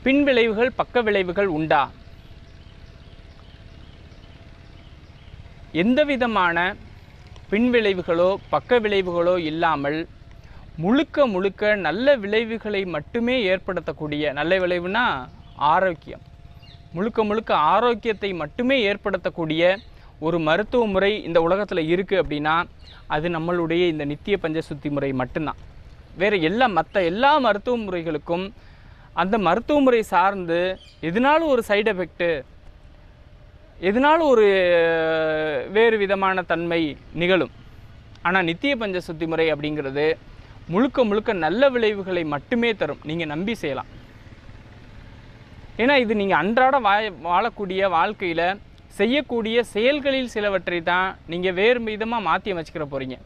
பின் விளைவுகள், பக்க விளைவுகள் உண்டா? எந்த விதமான பின் விளைவுகளோ பக்க விளைவுகளோ இல்லாமல் முழுக்க முழுக்க நல்ல விளைவுகளை மட்டுமே ஏற்படுத்தக்கூடிய, நல்ல விளைவுனா ஆரோக்கியம், முழுக்க முழுக்க ஆரோக்கியத்தை மட்டுமே ஏற்படுத்தக்கூடிய ஒரு மருத்துவ முறை இந்த உலகத்தில் இருக்குது அப்படின்னா அது நம்மளுடைய இந்த நித்திய பஞ்சசுத்தி முறை மட்டும்தான். வேறு மற்ற எல்லா மருத்துவ முறைகளுக்கும் அந்த மருத்துவ முறை சார்ந்து எதனாலும் ஒரு சைடு எஃபெக்ட்டு, எதனாலும் ஒரு வேறு விதமான தன்மை நிகழும். ஆனால் நித்திய பஞ்சசுத்தி முறை அப்படிங்கிறது முழுக்க முழுக்க நல்ல விளைவுகளை மட்டுமே தரும். நீங்கள் நம்பி செய்யலாம். ஏன்னா இது நீங்கள் அன்றாட வாழக்கூடிய வாழ்க்கையில் செய்யக்கூடிய செயல்களில் சிலவற்றை தான் நீங்கள் வேறு விதமாக மாற்றி அமைச்சிக்கிற போகிறீங்க.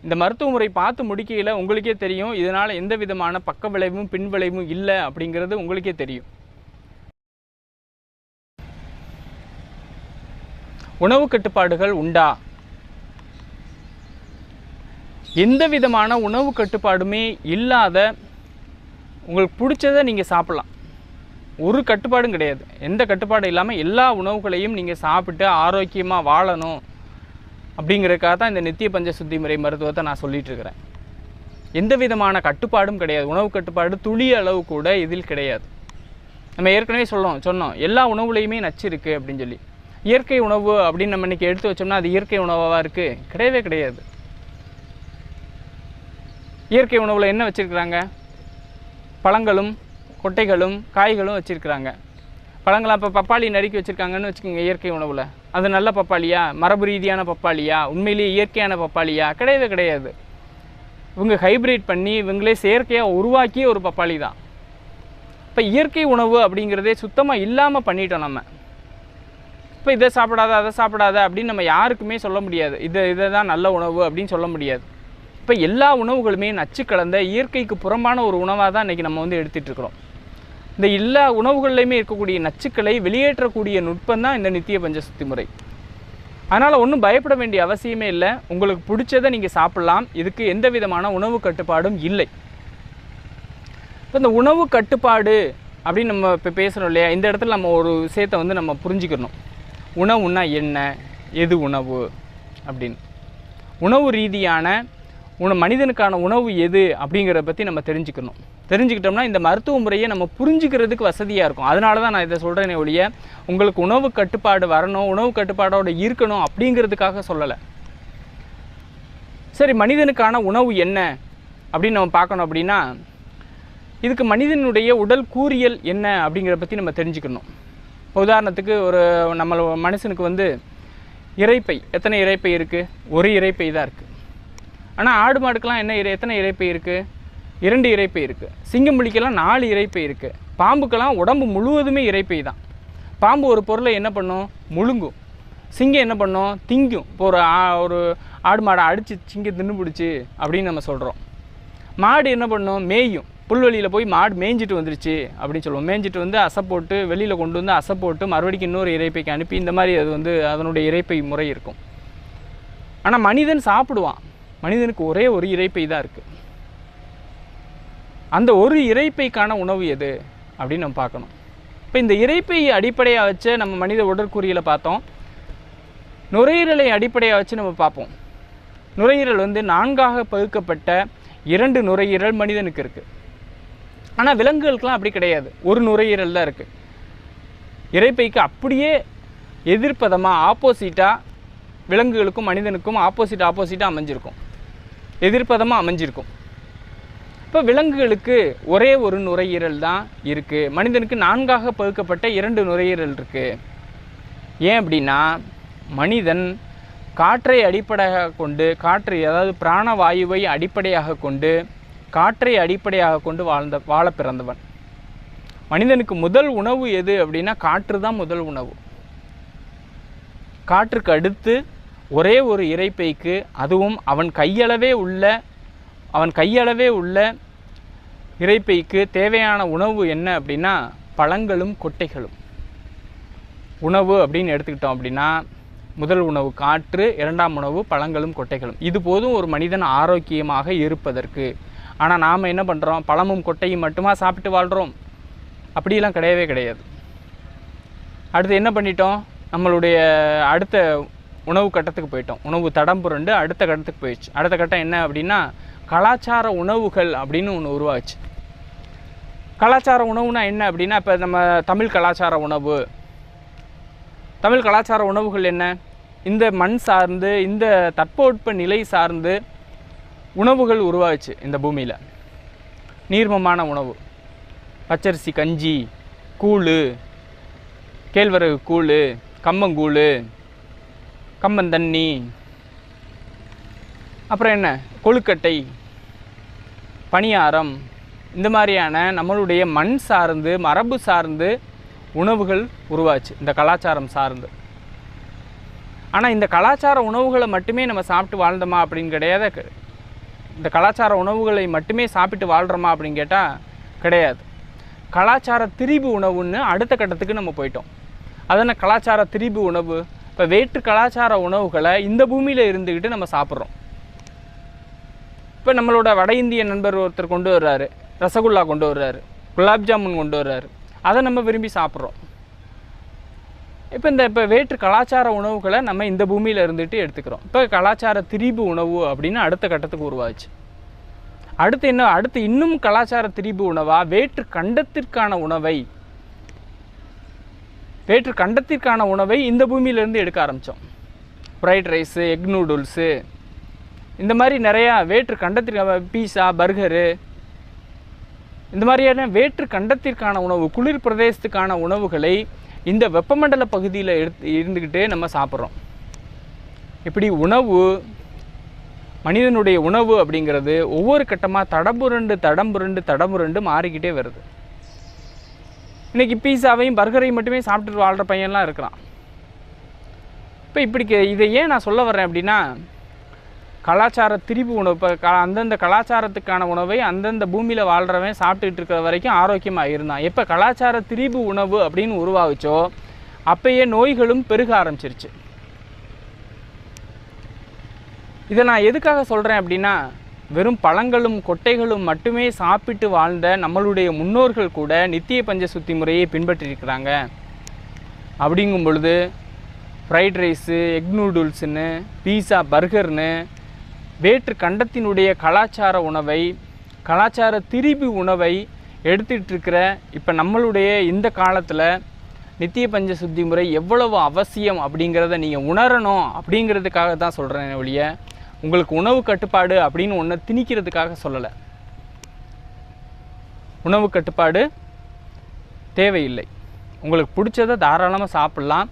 இந்த மருத்துவ முறை பார்த்து முடிக்கையில் உங்களுக்கே தெரியும் இதனால் எந்த விதமான பக்க விளைவும் பின் விளைவும் இல்லை அப்படிங்கிறது உங்களுக்கே தெரியும். உணவு கட்டுப்பாடுகள் உண்டா? எந்த விதமான உணவு கட்டுப்பாடுமே இல்லாத உங்களுக்கு பிடிச்சதை நீங்கள் சாப்பிட்லாம். ஒரு கட்டுப்பாடும் கிடையாது. எந்த கட்டுப்பாடும் இல்லாமல் எல்லா உணவுகளையும் நீங்கள் சாப்பிட்டு ஆரோக்கியமாக வாழணும் அப்படிங்கிறதுக்காக தான் இந்த நித்திய பஞ்சசுத்தி முறை மருத்துவத்தை நான் சொல்லிகிட்டு இருக்கிறேன். எந்த விதமான கட்டுப்பாடும் கிடையாது. உணவு கட்டுப்பாடு துளி அளவு கூட இதில் கிடையாது. நம்ம ஏற்கனவே சொன்னோம் எல்லா உணவுலையுமே நச்சு இருக்குது அப்படின்னு சொல்லி. இயற்கை உணவு அப்படின்னு நம்ம இன்றைக்கி எடுத்து வச்சோம்னா அது இயற்கை உணவாக இருக்குது? கிடையவே கிடையாது. இயற்கை உணவில் என்ன வச்சுருக்குறாங்க? பழங்களும் கொட்டைகளும் காய்களும் வச்சுருக்குறாங்க. பழங்களாம் இப்போ பப்பாளி நறுக்கி வச்சுருக்காங்கன்னு வச்சுக்கோங்க இயற்கை உணவில். அது நல்ல பப்பாளியா? மரபு ரீதியான பப்பாளியா? உண்மையிலேயே இயற்கையான பப்பாளியா? கிடையவே கிடையாது. இவங்க ஹைப்ரிட் பண்ணி இவங்களே செயற்கையாக உருவாக்கிய ஒரு பப்பாளி தான். இப்போ இயற்கை உணவு அப்படிங்கிறதே சுத்தமாக இல்லாமல் பண்ணிட்டோம் நம்ம. இப்போ இதை சாப்பிடாத அதை சாப்பிடாத அப்படின்னு நம்ம யாருக்குமே சொல்ல முடியாது. இதை தான் நல்ல உணவு அப்படின்னு சொல்ல முடியாது. இப்போ எல்லா உணவுகளுமே நச்சு கலந்த இயற்கைக்கு புறம்பான ஒரு உணவாக தான் இன்றைக்கி நம்ம எடுத்துகிட்டு இருக்கிறோம். இந்த எல்லா உணவுகள்லையுமே இருக்கக்கூடிய நச்சுக்களை வெளியேற்றக்கூடிய நுட்பம் தான் இந்த நித்திய பஞ்சசுத்தி முறை. அதனால் ஒன்றும் பயப்பட வேண்டிய அவசியமே இல்லை. உங்களுக்கு பிடிச்சதை நீங்கள் சாப்பிட்லாம். இதுக்கு எந்த விதமான உணவு கட்டுப்பாடும் இல்லை. இப்போ இந்த உணவு கட்டுப்பாடு அப்படின்னு நம்ம இப்போ பேசுகிறோம் இல்லையா, இந்த இடத்துல நம்ம ஒரு விஷயத்தை நம்ம புரிஞ்சுக்கணும். உணவுன்னா என்ன, எது உணவு அப்படின்னு. உணவு ரீதியான மனிதனுக்கான உணவு எது அப்படிங்கிறத பற்றி நம்ம தெரிஞ்சுக்கிட்டோம்னா இந்த மருத்துவ முறையை நம்ம புரிஞ்சுக்கிறதுக்கு வசதியாக இருக்கும். அதனால தான் நான் இதை சொல்கிறேனே ஒழிய உங்களுக்கு உணவு கட்டுப்பாடு வரணும், உணவு கட்டுப்பாடோடு இருக்கணும் அப்படிங்கிறதுக்காக சொல்லலை. சரி, மனிதனுக்கான உணவு என்ன அப்படின்னு நம்ம பார்க்கணும். அப்படின்னா இதுக்கு மனிதனுடைய உடல் கூறியல் என்ன அப்படிங்கிறத பற்றி நம்ம தெரிஞ்சுக்கணும். இப்போ உதாரணத்துக்கு நம்ம மனுஷனுக்கு இரைப்பை, எத்தனை இரைப்பை இருக்குது? ஒரு இரைப்பை தான் இருக்குது. ஆனால் ஆடு மாடுக்கெல்லாம் எத்தனை இரைப்பை இருக்குது? 2 இரைப்பை இருக்குது. சிங்கம்புலிக்கெல்லாம் 4 இரைப்பை இருக்குது. பாம்புக்கெல்லாம் உடம்பு முழுவதுமே இரைப்பை தான். பாம்பு ஒரு பொருளை என்ன பண்ணும்? முழுங்கும். சிங்கம் என்ன பண்ணும்? திங்கும். இப்போ ஒரு ஆடு மாடை அடித்து சிங்கம் தின்னு பிடிச்சி அப்படின்னு நம்ம சொல்கிறோம். மாடு என்ன பண்ணும்? மேயும். புல்வெளியில் போய் மாடு மேய்ஞ்சிட்டு வந்துருச்சு அப்படின்னு சொல்லுவோம். மேய்ஞ்சிட்டு அசை போட்டு வெளியில் கொண்டு அசை போட்டு மறுபடியும் இன்னொரு இரைப்பைக்கு அனுப்பி இந்த மாதிரி அது அதனுடைய இரைப்பை முறை இருக்கும். ஆனால் மனிதன் சாப்பிடுவான். மனிதனுக்கு ஒரே ஒரு இரைப்பை தான் இருக்குது. அந்த ஒரு இரைப்பைக்கான உணவு எது அப்படின்னு நம்ம பார்க்கணும். இப்போ இந்த இரைப்பை அடிப்படையாக வச்சு நம்ம மனித உடற்கூறியலை பார்த்தோம். நுரையீரலை அடிப்படையாக வச்சு நம்ம பார்ப்போம். நுரையீரல் 4ஆக பகுக்கப்பட்ட 2 நுரையீரல் மனிதனுக்கு இருக்குது. ஆனால் விலங்குகளுக்கெலாம் அப்படி கிடையாது. ஒரு நுரையீரல் தான் இருக்குது. இரைப்பைக்கு அப்படியே எதிர்ப்பதமாக ஆப்போசிட்டாக விலங்குகளுக்கும் மனிதனுக்கும் ஆப்போசிட்டாக அமைஞ்சிருக்கும். எதிர்ப்பதமாக அமைஞ்சிருக்கும். இப்போ விலங்குகளுக்கு ஒரே ஒரு நுரையீரல் தான் இருக்குது. மனிதனுக்கு 4ஆக பகுக்கப்பட்ட 2 நுரையீரல் இருக்குது. ஏன் அப்படின்னா மனிதன் காற்றை அடிப்படையாக கொண்டு அதாவது பிராணவாயுவை அடிப்படையாக கொண்டு காற்றை அடிப்படையாக கொண்டு வாழ பிறந்தவன். மனிதனுக்கு முதல் உணவு எது அப்படின்னா காற்று தான் முதல் உணவு. காற்றுக்கு அடுத்து ஒரே ஒரு இரைப்பைக்கு, அதுவும் அவன் கையளவே உள்ள இரைப்பைக்கு தேவையான உணவு என்ன அப்படின்னா பழங்களும் கொட்டைகளும். உணவு அப்படின்னு எடுத்துக்கிட்டோம் அப்படின்னா முதல் உணவு காற்று, 2ஆம் உணவு பழங்களும் கொட்டைகளும். இது போதும் ஒரு மனிதன் ஆரோக்கியமாக இருப்பதற்கு. ஆனால் நாம் என்ன பண்ணுறோம்? பழமும் கொட்டையும் மட்டுமா சாப்பிட்டு வாழ்கிறோம்? அப்படியெல்லாம் கிடையவே கிடையாது. அடுத்து என்ன பண்ணிட்டோம், நம்மளுடைய அடுத்த உணவு கட்டத்துக்கு போயிட்டோம். உணவு தடம் புரண்டு அடுத்த கட்டத்துக்கு போயிடுச்சு. அடுத்த கட்டம் என்ன அப்படின்னா கலாச்சார உணவுகள் அப்படின்னு ஒன்று உருவாச்சு. கலாச்சார உணவுனா என்ன அப்படின்னா, இப்போ நம்ம தமிழ் கலாச்சார உணவு, தமிழ் கலாச்சார உணவுகள் என்ன, இந்த மண் சார்ந்து இந்த தட்பவெட்ப நிலை சார்ந்து உணவுகள் உருவாச்சு. இந்த பூமியில் நீர்மமான உணவு, பச்சரிசி கஞ்சி, கூழ், கேழ்வரகு கூழ், கம்மங்கூழ், கம்மந்தண்ணி, அப்புறம் என்ன கொழுக்கட்டை, பணியாரம், இந்த மாதிரியான நம்மளுடைய மண் சார்ந்து மரபு சார்ந்து உணவுகள் உருவாச்சு இந்த கலாச்சாரம் சார்ந்து. ஆனால் இந்த கலாச்சார உணவுகளை மட்டுமே நம்ம சாப்பிட்டு வாழ்ந்தோமா அப்படின்னு கிடையாது. இந்த கலாச்சார உணவுகளை மட்டுமே சாப்பிட்டு வாழ்கிறோமா அப்படின்னு கேட்டால் கிடையாது. கலாச்சார திரிபு உணவுன்னு அடுத்த கட்டத்துக்கு நம்ம போயிட்டோம். அதென்ன கலாச்சார திரிபு உணவு? இப்போ வேற்று கலாச்சார உணவுகளை இந்த பூமியில் இருந்துக்கிட்டு நம்ம சாப்பிட்றோம். இப்போ நம்மளோட வட இந்திய நண்பர் ஒருத்தர் கொண்டு வர்றாரு, ரசகுல்லா கொண்டு வர்றாரு, குலாப் ஜாமுன் கொண்டு வர்றாரு, அதை நம்ம விரும்பி சாப்பிட்றோம். இப்போ வேற்று கலாச்சார உணவுகளை நம்ம இந்த பூமியில் இருந்துட்டு எடுத்துக்கிறோம். இப்போ கலாச்சார திரிபு உணவு அப்படின்னு அடுத்த கட்டத்துக்கு உருவாச்சு. அடுத்து இன்னும் கலாச்சார திரிபு உணவாக வேற்று கண்டத்திற்கான உணவை இந்த பூமியிலேருந்து எடுக்க ஆரம்பித்தோம். ஃப்ரைட் ரைஸு, எக் நூடுல்ஸு, இந்த மாதிரி நிறையா வேற்று கண்டத்திற்கு, பீஸா, பர்கரு, இந்த மாதிரியான வேற்று கண்டத்திற்கான உணவு, குளிர் பிரதேசத்துக்கான உணவுகளை இந்த வெப்பமண்டல பகுதியில் இருந்துக்கிட்டு நம்ம சாப்பிட்றோம். இப்படி உணவு, மனிதனுடைய உணவு அப்படிங்கிறது ஒவ்வொரு கட்டமாக தடம்புரண்டு மாறிக்கிட்டே வருது. இன்றைக்கி பீஸாவையும் பர்கரையும் மட்டுமே சாப்பிட்டுட்டு வாழ்கிற பையன்லாம் இருக்கிறான். இப்போ இதை ஏன் நான் சொல்ல வர்றேன் அப்படின்னா, கலாச்சார திரிபு உணவு, இப்போ அந்தந்த கலாச்சாரத்துக்கான உணவை அந்தந்த பூமியில் வாழ்கிறவன் சாப்பிட்டுக்கிட்டு இருக்கிற வரைக்கும் ஆரோக்கியமாக இருந்தான். எப்போ கலாச்சார திரிபு உணவு அப்படின்னு உருவாகுச்சோ அப்பயே நோய்களும் பெருக ஆரம்பிச்சிருச்சு. இதை நான் எதுக்காக சொல்கிறேன் அப்படின்னா, வெறும் பழங்களும் கொட்டைகளும் மட்டுமே சாப்பிட்டு வாழ்ந்த நம்மளுடைய முன்னோர்கள் கூட நித்திய பஞ்ச சுத்தி முறையை பின்பற்றியிருக்கிறாங்க. அப்படிங்கும் பொழுது ஃப்ரைட் ரைஸு, எக் நூடுல்ஸுன்னு, பீஸா, பர்கர்னு வேற்று கண்டத்தினுடைய கலாச்சார உணவை, கலாச்சார திரிபு உணவை எடுத்துகிட்டு இருக்கிற இப்போ நம்மளுடைய இந்த காலத்தில் நித்திய பஞ்ச சுத்தி முறை எவ்வளவு அவசியம் அப்படிங்கிறத நீங்கள் உணரணும் அப்படிங்கிறதுக்காக தான் சொல்கிறேன் ஒழிய உங்களுக்கு உணவு கட்டுப்பாடு அப்படின்னு ஒன்று திணிக்கிறதுக்காக சொல்லலை. உணவு கட்டுப்பாடு தேவையில்லை. உங்களுக்கு பிடிச்சதை தாராளமாக சாப்பிட்லாம்.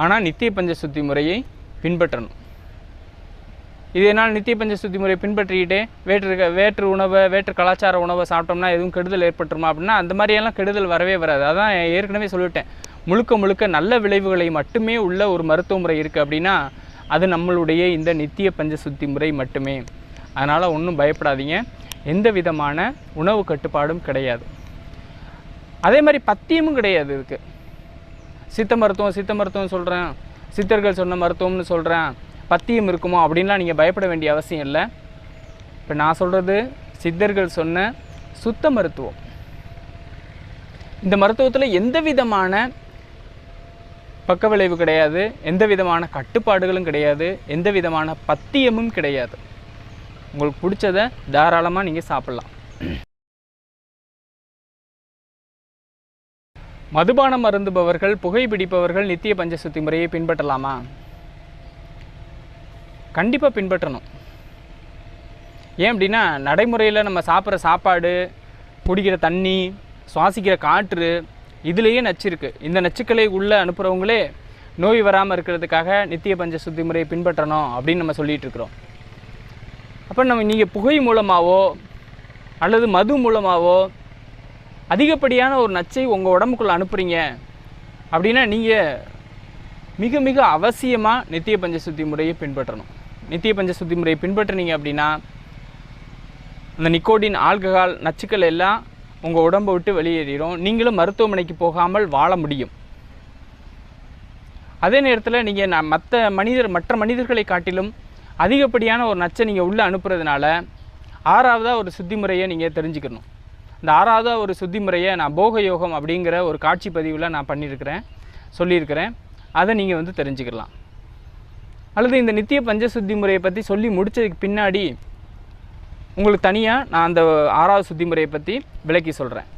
ஆனால் நித்திய பஞ்ச சுத்தி முறையை பின்பற்றணும். இதனால் நித்திய பஞ்ச சுத்தி முறையை பின்பற்றிக்கிட்டே வேற்று கலாச்சார உணவை சாப்பிட்டோம்னா எதுவும் கெடுதல் ஏற்பட்டுருமா அப்படின்னா அந்த மாதிரியெல்லாம் கெடுதல் வரவே வராது. அதான் ஏற்கனவே சொல்லிவிட்டேன். முழுக்க நல்ல விளைவுகளை மட்டுமே உள்ள ஒரு மருத்துவ முறை இருக்குது அப்படின்னா அது நம்மளுடைய இந்த நித்திய பஞ்ச சுத்தி முறை மட்டுமே. அதனால் ஒன்றும் பயப்படாதீங்க. எந்த விதமான உணவு கட்டுப்பாடும் கிடையாது. அதே மாதிரி பத்தியமும் கிடையாது. இதுக்கு சித்த மருத்துவம் சொல்கிறேன், சித்தர்கள் சொன்ன மருத்துவம்னு சொல்கிறேன், பத்தியம் இருக்குமோ அப்படின்லாம் நீங்கள் பயப்பட வேண்டிய அவசியம் இல்லை. இப்போ நான் சொல்கிறது சித்தர்கள் சொன்ன சுத்த மருத்துவம். இந்த மருத்துவத்தில் எந்த விதமான பக்க விளைவு கிடையாது, எந்த விதமான கட்டுப்பாடுகளும் கிடையாது, எந்த விதமான பத்தியமும் கிடையாது. உங்களுக்கு பிடிச்சதை தாராளமாக நீங்கள் சாப்பிட்லாம். மதுபானம் அருந்துபவர்கள், புகைப்பிடிப்பவர்கள் நித்திய பஞ்சசுத்தி முறையை பின்பற்றலாமா? கண்டிப்பாக பின்பற்றணும். ஏன் அப்படின்னா நடைமுறையில் நம்ம சாப்பிட்ற சாப்பாடு, குடிக்கிற தண்ணி, சுவாசிக்கிற காற்று, இதுலேயே நச்சு இருக்குது. இந்த நச்சுக்களை உள்ளே அனுப்புகிறவங்களே நோய் வராமல் இருக்கிறதுக்காக நித்திய பஞ்ச சுத்தி முறையை பின்பற்றணும் அப்படின்னு நம்ம சொல்லிகிட்டு இருக்கிறோம். அப்போ நீங்கள் புகை மூலமாகவோ அல்லது மது மூலமாகவோ அதிகப்படியான ஒரு நச்சை உங்கள் உடம்புக்குள்ளே அனுப்புகிறீங்க அப்படின்னா நீங்கள் மிக மிக அவசியமாக நித்திய பஞ்ச சுத்தி முறையை பின்பற்றணும். நித்திய பஞ்ச சுத்தி முறையை பின்பற்றினீங்க அப்படின்னா அந்த நிக்கோட்டின், ஆல்கஹால், நச்சுக்கள் எல்லாம் உங்கள் உடம்பை விட்டு வெளியேறிடும். நீங்களும் மருத்துவமனைக்கு போகாமல் வாழ முடியும். அதே நேரத்தில் நீங்கள் மற்ற மனிதர்களை காட்டிலும் அதிகப்படியான ஒரு நச்சை நீங்கள் உள்ளே அனுப்புறதுனால 6வதாக ஒரு சுத்தி முறையை நீங்கள் தெரிஞ்சுக்கணும். இந்த 6வது ஒரு சுத்தி முறையை நான் போக யோகம் அப்படிங்கிற ஒரு காட்சி பதிவில் நான் சொல்லியிருக்கிறேன். அதை நீங்கள் வந்து தெரிஞ்சுக்கலாம். அல்லது இந்த நித்திய பஞ்சசுத்தி முறையை பற்றி சொல்லி முடித்ததுக்கு பின்னாடி உங்களுக்கு தனியாக நான் அந்த 6வது சுத்தி முறையை பற்றி விளக்கி சொல்கிறேன்.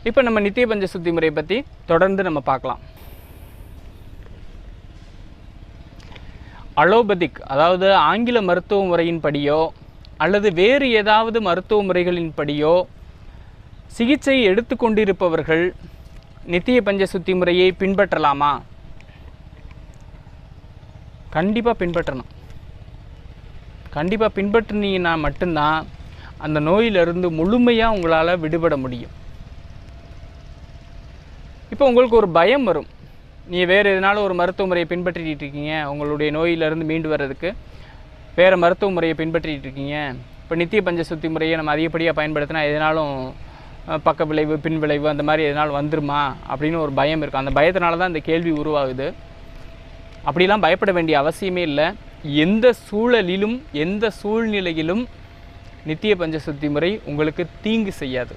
இப்போ நம்ம நித்திய பஞ்சசுத்தி முறையை பற்றி தொடர்ந்து நம்ம பார்க்கலாம். அலோபதிக், அதாவது ஆங்கில மருத்துவ முறையின்படியோ அல்லது வேறு ஏதாவது மருத்துவ முறைகளின்படியோ சிகிச்சை எடுத்துக்கொண்டிருப்பவர்கள் நித்திய பஞ்சசுத்தி முறையை பின்பற்றலாமா? கண்டிப்பாக பின்பற்றணும். கண்டிப்பாக பின்பற்றினீங்கன்னா மட்டும்தான் அந்த நோயிலிருந்து முழுமையாக உங்களால் விடுபட முடியும். இப்போ உங்களுக்கு ஒரு பயம் வரும். நீங்கள் வேறு எதனாலும் ஒரு மருத்துவ முறையை பின்பற்றிட்டு இருக்கீங்க, உங்களுடைய நோயிலிருந்து மீண்டு வர்றதுக்கு வேறு மருத்துவ முறையை பின்பற்றிட்டு இருக்கீங்க. இப்போ நித்திய பஞ்சசுத்தி முறையை நம்ம அதிகப்படியாக பயன்படுத்தினா எதனாலும் பக்க விளைவு, பின் விளைவு அந்த மாதிரி எதனாலும் வந்துருமா அப்படின்னு ஒரு பயம் இருக்குது. அந்த பயத்தினால தான் இந்த கேள்வி உருவாகுது. அப்படிலாம் பயப்பட வேண்டிய அவசியமே இல்லை. எந்த சூழலிலும் எந்த சூழ்நிலையிலும் நித்திய பஞ்சசுத்தி முறை உங்களுக்கு தீங்கு செய்யாது.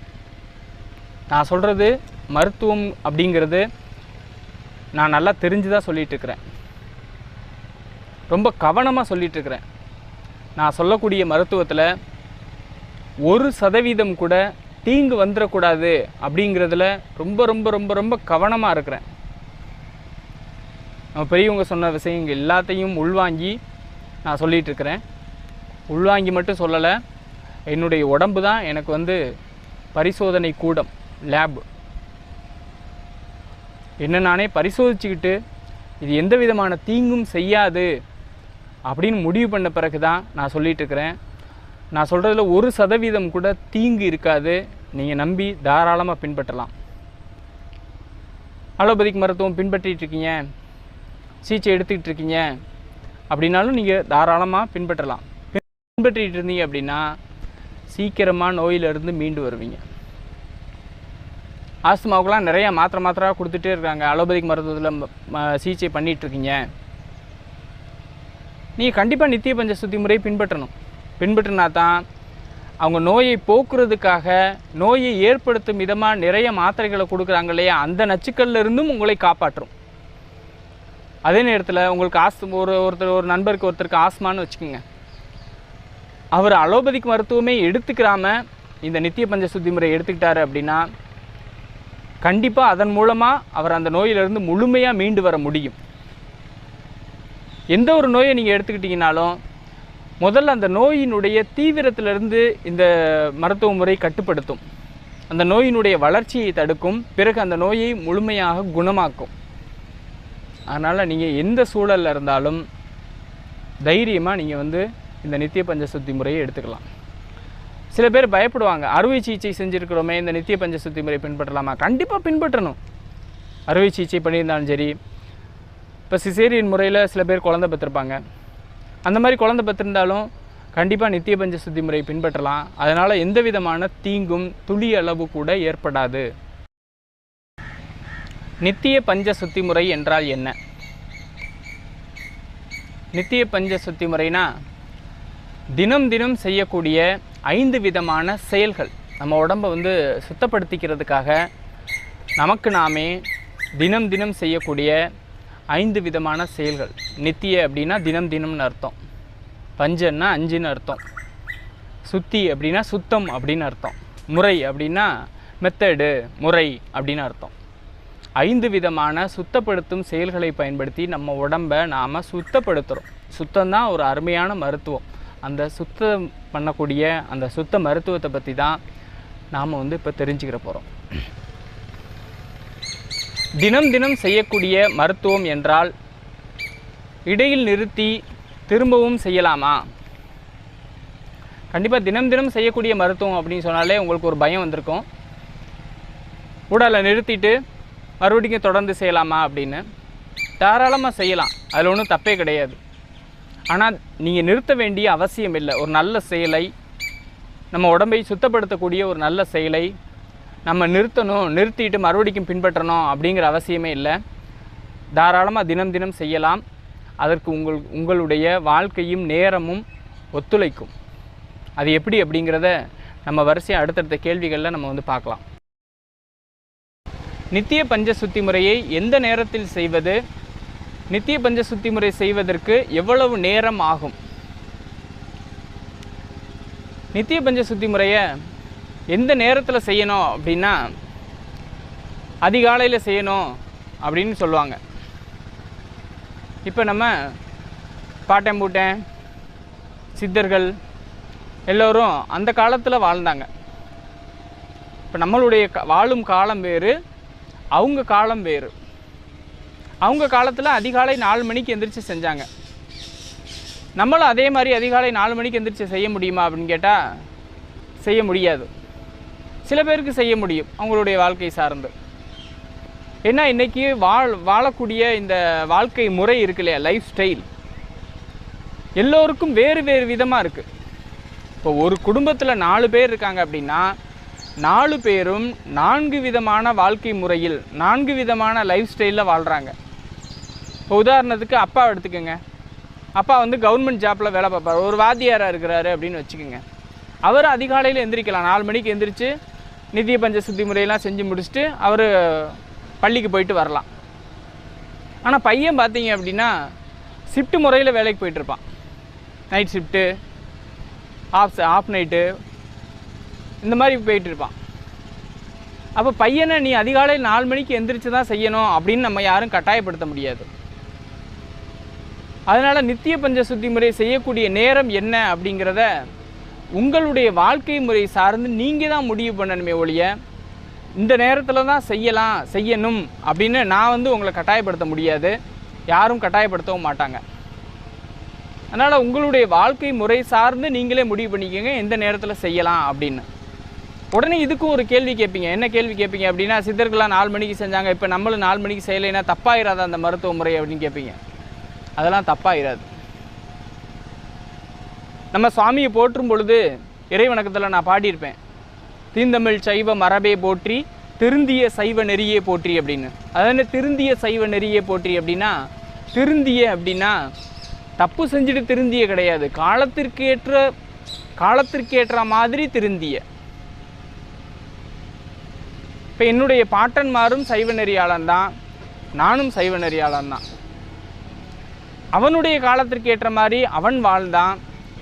நான் சொல்கிறது மருத்துவம் அப்படிங்கிறது நான் நல்லா தெரிஞ்சு தான் சொல்லிகிட்ருக்கிறேன். ரொம்ப கவனமாக சொல்லிகிட்ருக்கிறேன். நான் சொல்லக்கூடிய மருத்துவத்தில் 1% கூட தீங்கு வந்துடக்கூடாது அப்படிங்கிறதுல ரொம்ப ரொம்ப ரொம்ப ரொம்ப கவனமாக இருக்கிறேன். நம்ம பெரியவங்க சொன்ன விஷயங்கள் எல்லாத்தையும் உள்வாங்கி நான் சொல்லிகிட்ருக்கிறேன். உள்வாங்கி மட்டும் சொல்லலை, என்னுடைய உடம்பு தான் எனக்கு வந்து பரிசோதனை கூடம், லேப். என்ன நானே பரிசோதிச்சுக்கிட்டு இது எந்த விதமான தீங்கும் செய்யாது அப்படின்னு முடிவு பண்ண பிறகு தான் நான் சொல்லிகிட்ருக்கிறேன். நான் சொல்கிறதுல 1% கூட தீங்கு இருக்காது. நீங்கள் நம்பி தாராளமாக பின்பற்றலாம். அலோபதிக் மருத்துவம் பின்பற்றிட்டு இருக்கீங்க, சிகிச்சை எடுத்துக்கிட்டு இருக்கீங்க அப்படின்னாலும் நீங்கள் தாராளமாக பின்பற்றலாம். பின்பற்றிட்டு இருந்தீங்க அப்படின்னா சீக்கிரமாக நோயிலிருந்து மீண்டு வருவீங்க. ஆஸ்துமாவுக்குலாம் நிறையா மாத்திரை கொடுத்துட்டே இருக்காங்க. அலோபதிக் மருத்துவத்தில் சிகிச்சை பண்ணிகிட்ருக்கீங்க. நீங்கள் கண்டிப்பாக நித்திய பஞ்சசுத்தி முறையை பின்பற்றணும். பின்பற்றினா தான் அவங்க நோயை போக்குறதுக்காக நோயை ஏற்படுத்தும் விதமாக நிறைய மாத்திரைகளை கொடுக்குறாங்க இல்லையா, அந்த நச்சுக்கள்ல இருந்தும் உங்களை காப்பாற்றும். அதே நேரத்தில் உங்களுக்கு ஒரு நண்பருக்கு ஒருத்தருக்கு ஆஸ்மான்னு வச்சுக்கோங்க. அவர் அலோபதிக் மருத்துவமே எடுத்துக்கிறாம இந்த நித்திய பஞ்சசுத்தி முறை எடுத்துக்கிட்டாரு அப்படின்னா கண்டிப்பாக அதன் மூலமாக அவர் அந்த நோயிலிருந்து முழுமையாக மீண்டு வர முடியும். எந்த ஒரு நோயை நீங்கள் எடுத்துக்கிட்டிங்கனாலும் முதல்ல அந்த நோயினுடைய தீவிரத்திலிருந்து இந்த மருத்துவ முறை கட்டுப்படுத்தும். அந்த நோயினுடைய வளர்ச்சியை தடுக்கும். பிறகு அந்த நோயை முழுமையாக குணமாக்கும். அதனால் நீங்கள் எந்த சூழலில் இருந்தாலும் தைரியமாக நீங்கள் வந்து இந்த நித்திய பஞ்சசுத்தி முறையை எடுத்துக்கலாம். சில பேர் பயப்படுவாங்க, அறுவை சிகிச்சை செஞ்சுருக்கிறோமே இந்த நித்திய பஞ்சசுத்தி முறை பின்பற்றலாமா? கண்டிப்பாக பின்பற்றணும். அறுவை சிகிச்சை பண்ணியிருந்தாலும் சரி, இப்போ சிசேரியன் முறையில் சில பேர் குழந்தை பெற்றிருப்பாங்க. அந்த மாதிரி குழந்தை பெற்றிருந்தாலும் கண்டிப்பாக நித்திய பஞ்சசுத்தி முறையை பின்பற்றலாம். அதனால் எந்த விதமான தீங்கும் துளி அளவு கூட ஏற்படாது. நித்திய பஞ்சசுத்தி முறை என்றால் என்ன? நித்திய பஞ்சசுத்தி முறைனா தினம் தினம் செய்யக்கூடிய 5 விதமான செயல்கள். நம்ம உடம்பை வந்து சுத்தப்படுத்திக்கிறதுக்காக நமக்கு நாமே தினம் தினம் செய்யக்கூடிய 5 விதமான செயல்கள். நித்திய அப்படின்னா தினம் தினம்னு அர்த்தம். பஞ்சன்னா 5ன்னு அர்த்தம். சுத்தி அப்படின்னா சுத்தம் அப்படின்னு அர்த்தம். முறை அப்படின்னா மெத்தடு, முறை அப்படின்னு அர்த்தம். 5 விதமான சுத்தப்படுத்தும் செயல்களை பயன்படுத்தி நம்ம உடம்பை நாம் சுத்தப்படுத்துகிறோம். சுத்தம்தான் ஒரு அருமையான மருத்துவம். அந்த சுத்தம் பண்ணக்கூடிய அந்த சுத்த மருத்துவத்தை பற்றி தான் நாம் வந்து இப்போ தெரிஞ்சுக்கிற போகிறோம். தினம் தினம் செய்யக்கூடிய மருத்துவம் என்றால் இடையில் நிறுத்தி திரும்பவும் செய்யலாமா? கண்டிப்பாக தினம் தினம் செய்யக்கூடிய மருத்துவம் அப்படின்னு சொன்னாலே உங்களுக்கு ஒரு பயம் வந்திருக்கும். உடலை நிறுத்திட்டு மறுபடியும் தொடர்ந்து செய்யலாமா அப்படின்னு. தாராளமாக செய்யலாம், அதில் ஒன்றும் தப்பே கிடையாது. ஆனால் நீங்கள் நிறுத்த வேண்டிய அவசியம் இல்லை. ஒரு நல்ல செயலை, நம்ம உடம்பை சுத்தப்படுத்தக்கூடிய ஒரு நல்ல செயலை நம்ம நிறுத்திட்டு மறுபடியும் பின்பற்றணும் அப்படிங்கிற அவசியமே இல்லை. தாராளமாக தினம் தினம் செய்யலாம். அதற்கு உங்களுடைய வாழ்க்கையும் நேரமும் ஒத்துழைக்கும். அது எப்படி அப்படிங்கிறத நம்ம வரிசையாக அடுத்தடுத்த கேள்விகளில் நம்ம வந்து பார்க்கலாம். நித்திய பஞ்ச சுத்தி முறையை எந்த நேரத்தில் செய்வது? நித்திய பஞ்ச சுத்தி முறை செய்வதற்கு எவ்வளவு நேரம் ஆகும்? நித்திய பஞ்ச சுத்தி முறையை எந்த நேரத்தில் செய்யணும் அப்படின்னா, அதிகாலையில் செய்யணும் அப்படின்னு சொல்லுவாங்க. இப்போ நம்ம பாட்டன் பூட்டன் சித்தர்கள் எல்லோரும் அந்த காலத்தில் வாழ்ந்தாங்க. இப்போ நம்மளுடைய வாழும் காலம் வேறு, அவங்க காலம் வேறு. அவங்க காலத்தில் அதிகாலை 4 மணிக்கு எந்திரிச்சு செஞ்சாங்க. நம்மளும் அதே மாதிரி அதிகாலை 4 மணிக்கு எந்திரிச்சு செய்ய முடியுமா அப்படின்னு கேட்டால் செய்ய முடியாது. சில பேருக்கு செய்ய முடியும், அவங்களுடைய வாழ்க்கை சார்ந்து. ஏன்னா இன்றைக்கி வாழக்கூடிய இந்த வாழ்க்கை முறை இருக்கு இல்லையா, லைஃப் ஸ்டைல் எல்லோருக்கும் வேறு வேறு விதமாக இருக்குது. இப்போ ஒரு குடும்பத்தில் 4 பேர் இருக்காங்க அப்படின்னா 4 பேரும் 4 விதமான வாழ்க்கை முறையில் 4 விதமான லைஃப் ஸ்டைலில் வாழ்கிறாங்க. இப்போ உதாரணத்துக்கு அப்பா எடுத்துக்கோங்க. அப்பா வந்து கவர்மெண்ட் ஜாப்பில் வேலை பார்ப்பார், ஒரு வாத்தியாராக இருக்கிறாரு அப்படின்னு வச்சுக்கோங்க. அவர் அதிகாலையில் எந்திரிக்கலாம், 4 மணிக்கு எந்திரிச்சு நித்திய பஞ்ச சுத்தி முறையெல்லாம் செஞ்சு முடிச்சுட்டு அவர் பள்ளிக்கு போயிட்டு வரலாம். ஆனால் பையன் பார்த்தீங்க அப்படின்னா ஷிஃப்ட் முறையில் வேலைக்கு போயிட்டுருப்பான். நைட் ஷிஃப்ட்டு, ஆஃப் நைட்டு, இந்த மாதிரி போயிட்டுருப்பான். அப்போ பையனை நீ அதிகாலை 4 மணிக்கு எந்திரிச்சு தான் செய்யணும் அப்படின்னு நம்ம யாரும் கட்டாயப்படுத்த முடியாது. அதனால் நித்திய பஞ்ச சுத்தி முறை செய்யக்கூடிய நேரம் என்ன அப்படிங்கிறத உங்களுடைய வாழ்க்கை முறை சார்ந்து நீங்கள் தான் முடிவு பண்ணணுமே ஒழிய, இந்த நேரத்தில் தான் செய்யணும் அப்படின்னு நான் வந்து உங்களை கட்டாயப்படுத்த முடியாது, யாரும் கட்டாயப்படுத்தவும் மாட்டாங்க. அதனால் உங்களுடைய வாழ்க்கை முறை சார்ந்து நீங்களே முடிவு பண்ணிக்கோங்க எந்த நேரத்தில் செய்யலாம் அப்படின்னு. உடனே இதுக்கும் ஒரு கேள்வி கேட்பீங்க. என்ன கேள்வி கேட்பீங்க அப்படின்னா, சித்தர்கள்லாம் 4 மணிக்கு செஞ்சாங்க, இப்போ நம்மளும் 4 மணிக்கு செய்யலைன்னா தப்பாயிராத அந்த மருத்துவ முறை அப்படின்னு கேட்பீங்க. அதெல்லாம் தப்பாயிராது. நம்ம சுவாமியை போற்றும் பொழுது இறை வணக்கத்தில் நான் பாடியிருப்பேன், தீந்தமிழ் சைவ மரபே போற்றி திருந்திய சைவ நெறியே போற்றி அப்படின்னு. அதாவது திருந்திய சைவ நெறியே போற்றி அப்படின்னா, திருந்திய அப்படின்னா தப்பு செஞ்சுட்டு திருந்திய கிடையாது, காலத்திற்கேற்ற மாதிரி திருந்திய. இப்போ என்னுடைய பாட்டன்மாரும் சைவ நெறியாளன் தான், நானும் சைவ நெறியாளன் தான். அவனுடைய காலத்திற்கு ஏற்ற மாதிரி அவன் வாழ்ந்தான்,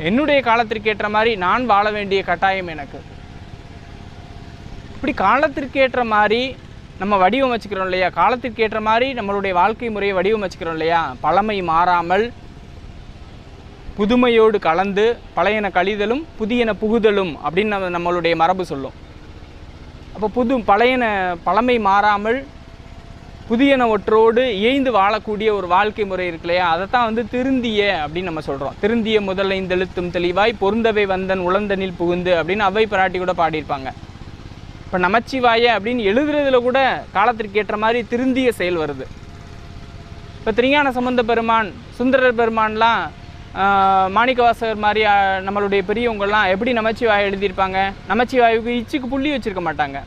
என்னுடைய காலத்திற்கு ஏற்ற மாதிரி நான் வாழ வேண்டிய கட்டாயம் எனக்கு. இப்படி காலத்திற்கு ஏற்ற மாதிரி நம்ம வடிவமைச்சுக்கிறோம் இல்லையா, காலத்திற்கு ஏற்ற மாதிரி நம்மளுடைய வாழ்க்கை முறையை வடிவமைச்சுக்கிறோம் இல்லையா. பழமை மாறாமல் புதுமையோடு கலந்து பழையன கழிதலும் புதியன புகுதலும் அப்படின்னு நம்மளுடைய மரபு சொல்லும். அப்போ பழமை மாறாமல் புதியன ஒற்றோடு இயைந்து வாழக்கூடிய ஒரு வாழ்க்கை முறை இருக்கு இல்லையா, அதைத்தான் வந்து திருந்திய அப்படின்னு நம்ம சொல்கிறோம். திருந்திய முதல் 5 எழுத்தும் தெளிவாய் பொருந்தவை வந்தன் உளந்தனில் புகுந்து அப்படின்னு அவை பிராட்டி கூட பாடியிருப்பாங்க. இப்போ நமச்சிவாய அப்படின்னு எழுதுறதுல கூட காலத்திற்கு ஏற்ற மாதிரி திருந்திய செயல் வருது. இப்போ திருஞான சம்பந்த பெருமான், சுந்தரர் பெருமான்லாம், மாணிக்கவாசகர் மாதிரி நம்மளுடைய பெரியவங்கள்லாம் எப்படி நமச்சிவாயை எழுதியிருப்பாங்க? நமச்சிவாயுக்கு இச்சுக்கு புள்ளி வச்சுருக்க மாட்டாங்க.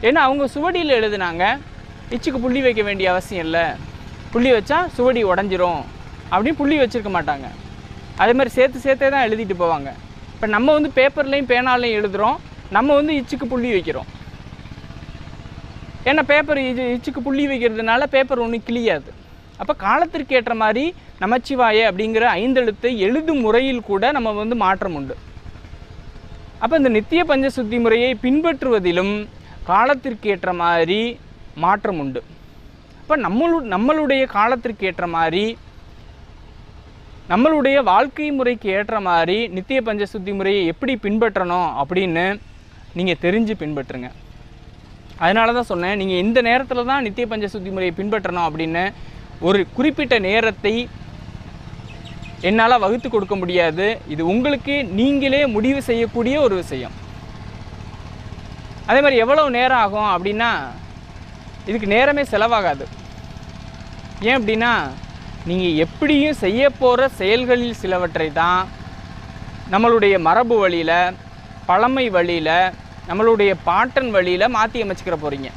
ஏன்னா அவங்க சுவடியில் எழுதுனாங்க, இச்சுக்கு புள்ளி வைக்க வேண்டிய அவசியம் இல்லை, புள்ளி வச்சா சுவடி உடஞ்சிரும் அப்படின்னு புள்ளி வச்சுருக்க மாட்டாங்க. அதே மாதிரி சேர்த்தே தான் எழுதிட்டு போவாங்க. இப்போ நம்ம வந்து பேப்பர்லேயும் பேனாலையும் எழுதுகிறோம், நம்ம வந்து இச்சுக்கு புள்ளி வைக்கிறோம். ஏன்னா பேப்பர் இச்சுக்கு புள்ளி வைக்கிறதுனால பேப்பர் ஒன்றும் கிளியாது. அப்போ காலத்திற்கு ஏற்ற மாதிரி நமச்சிவாய அப்படிங்கிற 5 எழுத்தை எழுதும் முறையில் கூட நம்ம வந்து மாற்றம் உண்டு. அப்போ இந்த நித்திய பஞ்ச சுத்தி முறையை பின்பற்றுவதிலும் காலத்திற்கு ஏற்ற மாதிரி மாற்றம் உண்டு. இப்போ நம்மளுடைய காலத்திற்கு ஏற்ற மாதிரி, நம்மளுடைய வாழ்க்கை முறைக்கு ஏற்ற மாதிரி நித்திய பஞ்ச சுத்தி முறையை எப்படி பின்பற்றணும் அப்படின்னு நீங்கள் தெரிஞ்சு பின்பற்றுங்க. அதனால தான் சொன்னேன், நீங்கள் இந்த நேரத்தில் தான் நித்திய பஞ்ச சுத்தி முறையை பின்பற்றணும் அப்படின்னு ஒரு குறிப்பிட்ட நேரத்தை என்னால் வகுத்து கொடுக்க முடியாது. இது உங்களுக்கு நீங்களே முடிவு செய்யக்கூடிய ஒரு விஷயம். அதே மாதிரி எவ்வளவு நேரம் ஆகும் அப்படின்னா, இதுக்கு நேரமே செலவாகாது. ஏன் அப்படின்னா, நீங்கள் எப்படியும் செய்ய போகிற செயல்களில் சிலவற்றை தான் நம்மளுடைய மரபு வழியில், பழமை வழியில், நம்மளுடைய பாட்டன் வழியில் மாற்றி அமைச்சிக்கிற போகிறீங்க.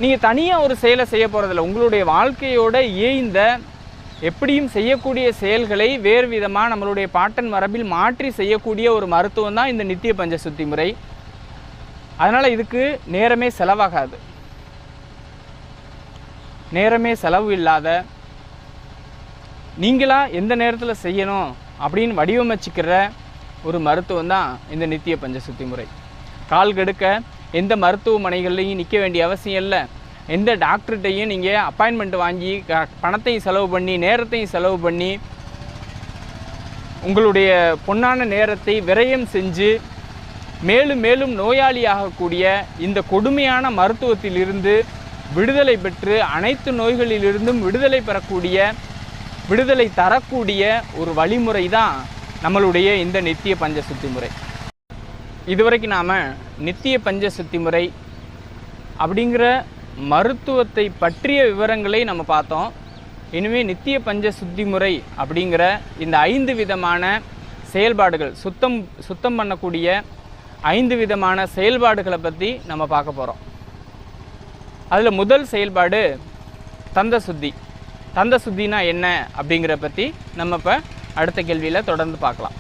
நீங்கள் தனியாக ஒரு செயலை செய்ய போகிறதில்ல, உங்களுடைய வாழ்க்கையோட இயைந்த எப்படியும் செய்யக்கூடிய செயல்களை வேறு விதமாக நம்மளுடைய பாட்டன் மரபில் மாற்றி செய்யக்கூடிய ஒரு மருத்துவம் தான் இந்த நித்திய பஞ்ச சுத்தி முறை. அதனால் இதுக்கு நேரமே செலவாகாது. நேரமே செலவு இல்லாத, நீங்களாக எந்த நேரத்தில் செய்யணும் அப்படின்னு வடிவமைச்சிக்கிற ஒரு மருத்துவம் தான் இந்த நித்திய பஞ்ச சுத்தி முறை. கால் கெடுக்க எந்த மருத்துவமனைகள்லையும் நிற்க வேண்டிய அவசியம் இல்லை. எந்த டாக்டர்கிட்டையும் நீங்கள் அப்பாயின்மெண்ட் வாங்கி பணத்தையும் செலவு பண்ணி நேரத்தையும் செலவு பண்ணி உங்களுடைய பொன்னான நேரத்தை விரயம் செஞ்சு மேலும் மேலும் நோயாளியாகக்கூடிய இந்த கொடுமையான மருத்துவத்திலிருந்து விடுதலை பெற்று அனைத்து நோய்களிலிருந்தும் விடுதலை பெறக்கூடிய, விடுதலை தரக்கூடிய ஒரு வழிமுறை தான் நம்மளுடைய இந்த நித்திய பஞ்ச சுத்தி முறை. இதுவரைக்கும் நாம் நித்திய பஞ்ச சுத்தி முறை அப்படிங்கிற மருத்துவத்தை பற்றிய விவரங்களை நம்ம பார்த்தோம். இனிமேல் நித்திய பஞ்ச சுத்தி முறை அப்படிங்கிற இந்த 5 விதமான செயல்பாடுகள், சுத்தம் பண்ணக்கூடிய 5 விதமான செயல்பாடுகளை பற்றி நம்ம பார்க்க போகிறோம். அதில் முதல் செயல்பாடு தந்த சுத்தி. தந்த சுத்தினா என்ன அப்படிங்கிற பற்றி நம்ம இப்போ அடுத்த கேள்வியில் தொடர்ந்து பார்க்கலாம்.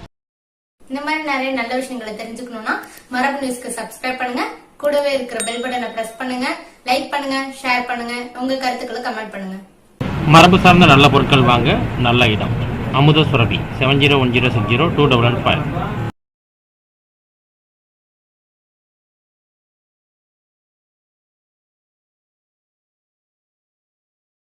இந்த மாதிரி நிறைய நல்ல விஷயங்களை தெரிஞ்சுக்கணும்னா மரபு நியூஸ்க்கு சப்ஸ்கிரைப் பண்ணுங்க, கூடவே இருக்கிற பெல் பட்டனை பிரஸ் பண்ணுங்க, லைக் பண்ணுங்க, ஷேர் பண்ணுங்க, உங்க கருத்துக்களை கமெண்ட் பண்ணுங்க. மரபு சார்ந்த நல்ல பொருட்கள் வாங்க நல்ல இடம். அமுத சுரபி 701060 215.